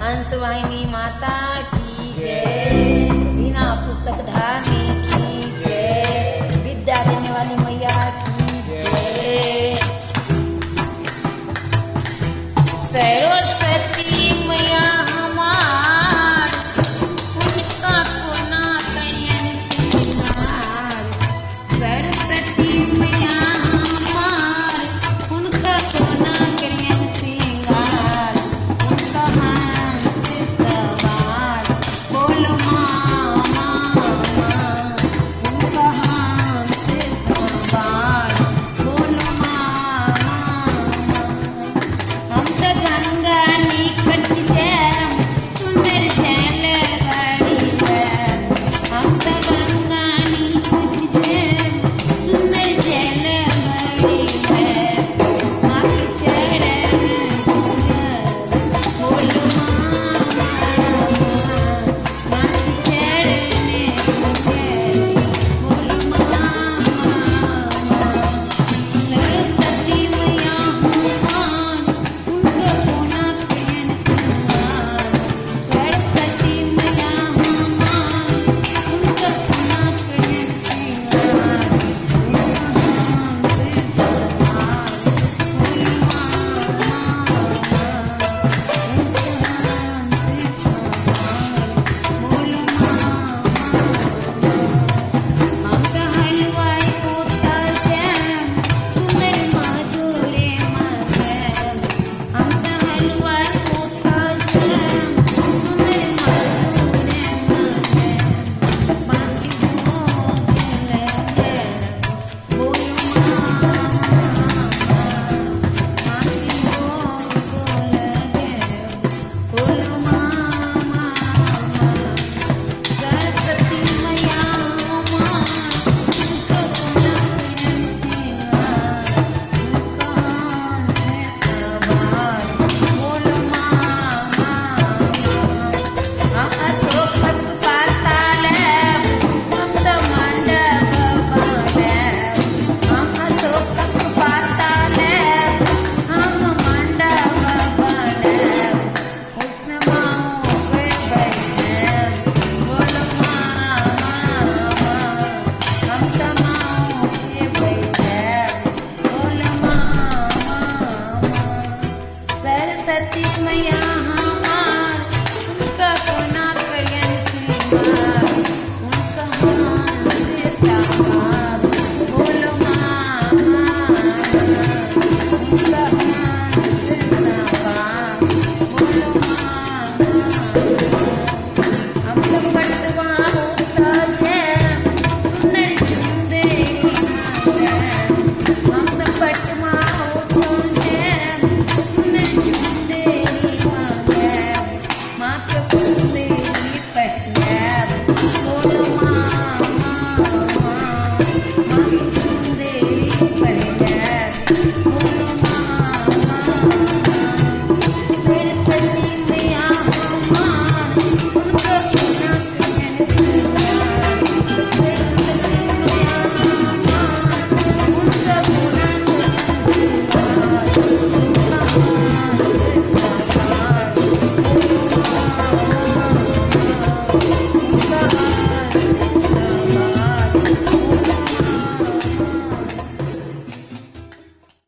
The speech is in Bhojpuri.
हंसवाहिनी माता की जय, बिना पुस्तक धारनी की जय, विद्या देने वाली मैया की जय। सरस्वती मैया हमार, उनका कोना करियन सिंगार। सरस्वती मैया हमार, उनका कोना करियन सिंगार। उनका हाथ सवार, बोलो माँ माँ माँ। उनका हाथ सवार, बोलो माँ माँ माँ। हम तो गंगा निकट जैम, सुंदर जल हरी जैम। हम तो गंगा निकट जैम, सुंदर जल हरी जैम। माँ के चरण पूजन, बोलो माँ माँ माँ। माँ के चरण पूजन, बोलो माँ माँ माँ। सरस्वती मैया हमार, उनका कोना करियन सिंगार। सरस्वती मैया हमार, उनका कोना करियन सिंगार। उनका हाथ सवार, बोलो माँ माँ माँ। उनका हाथ सवार, बोलो माँ माँ माँ। हम तो हलवाई पोता जैम, सुंदर मधुरे मधुर। हम तो हलवाई पोता जैम, सुंदर मधुरे मधुर। माँ की भोग लगैम, बोलो माँ माँ माँ। माँ की भोग लगैम, बोलो